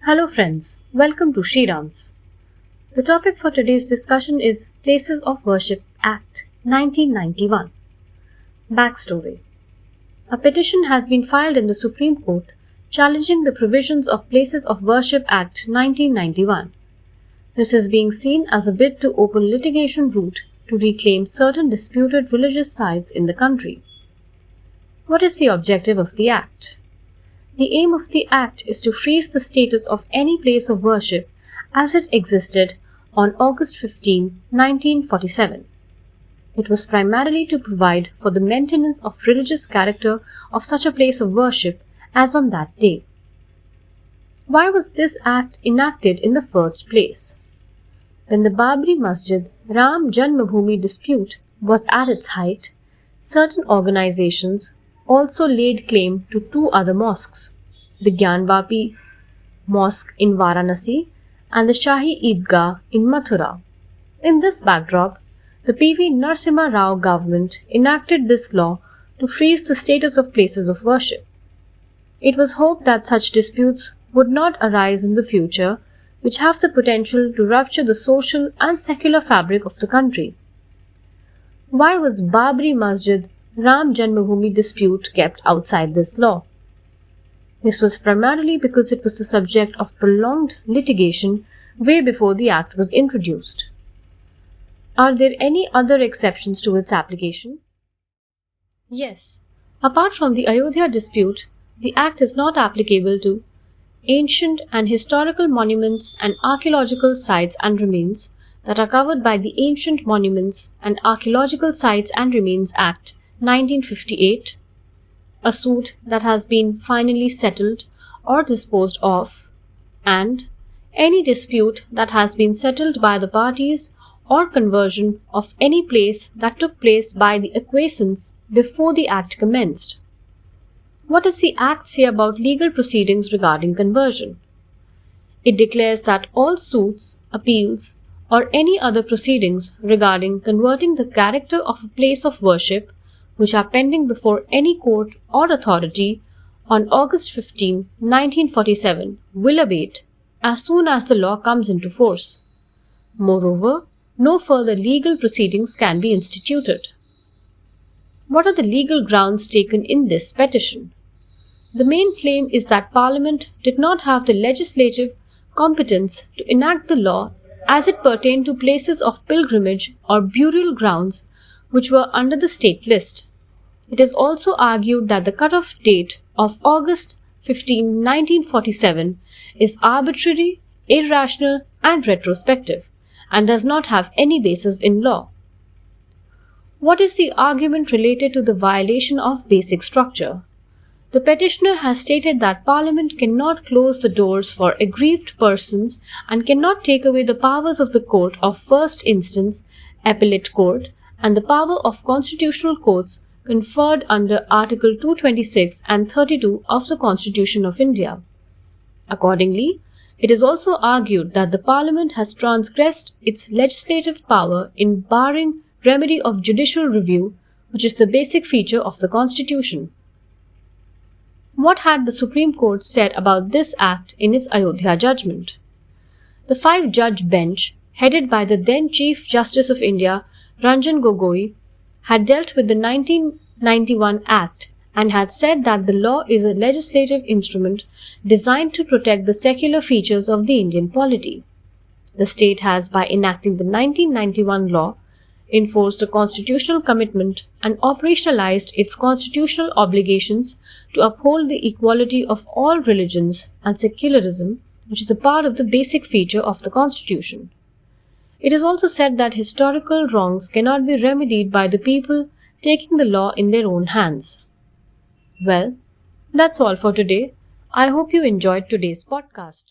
Hello friends, welcome to Shriram's. The topic for today's discussion is Places of Worship Act 1991. Backstory. A petition has been filed in the Supreme Court challenging the provisions of Places of Worship Act 1991. This is being seen as a bid to open litigation route to reclaim certain disputed religious sites in the country. What is the objective of the Act? The aim of the Act is to freeze the status of any place of worship as it existed on August 15, 1947. It was primarily to provide for the maintenance of religious character of such a place of worship as on that day. Why was this Act enacted in the first place? When the Babri Masjid Ram Janmabhoomi dispute was at its height, certain organizations also laid claim to two other mosques, the Gyanvapi Mosque in Varanasi and the Shahi Eidgah in Mathura. In this backdrop, the P.V. Narasimha Rao government enacted this law to freeze the status of places of worship. It was hoped that such disputes would not arise in the future, which have the potential to rupture the social and secular fabric of the country. Why was Babri Masjid Ram Janmabhoomi dispute kept outside this law? This was primarily because it was the subject of prolonged litigation way before the Act was introduced. Are there any other exceptions to its application? Yes. Apart from the Ayodhya dispute, the Act is not applicable to ancient and historical monuments and archaeological sites and remains that are covered by the Ancient Monuments and Archaeological Sites and Remains Act 1958, a suit that has been finally settled or disposed of, and any dispute that has been settled by the parties or conversion of any place that took place by the acquiescence before the Act commenced. What does the Act say about legal proceedings regarding conversion? It declares that all suits, appeals, or any other proceedings regarding converting the character of a place of worship which are pending before any court or authority on August 15, 1947 will abate as soon as the law comes into force. Moreover, no further legal proceedings can be instituted. What are the legal grounds taken in this petition? The main claim is that Parliament did not have the legislative competence to enact the law as it pertained to places of pilgrimage or burial grounds which were under the state list. It is also argued that the cut-off date of August 15, 1947 is arbitrary, irrational, and retrospective, and does not have any basis in law. What is the argument related to the violation of basic structure? The petitioner has stated that Parliament cannot close the doors for aggrieved persons and cannot take away the powers of the Court of First Instance, Appellate Court, and the power of constitutional courts conferred under Article 226 and 32 of the Constitution of India. Accordingly, it is also argued that the Parliament has transgressed its legislative power in barring remedy of judicial review, which is the basic feature of the Constitution. What had the Supreme Court said about this Act in its Ayodhya judgment? The five-judge bench, headed by the then Chief Justice of India, Ranjan Gogoi, had dealt with the 1991 Act and had said that the law is a legislative instrument designed to protect the secular features of the Indian polity. The state has, by enacting the 1991 law, enforced a constitutional commitment and operationalized its constitutional obligations to uphold the equality of all religions and secularism, which is a part of the basic feature of the Constitution. It is also said that historical wrongs cannot be remedied by the people taking the law in their own hands. Well, that's all for today. I hope you enjoyed today's podcast.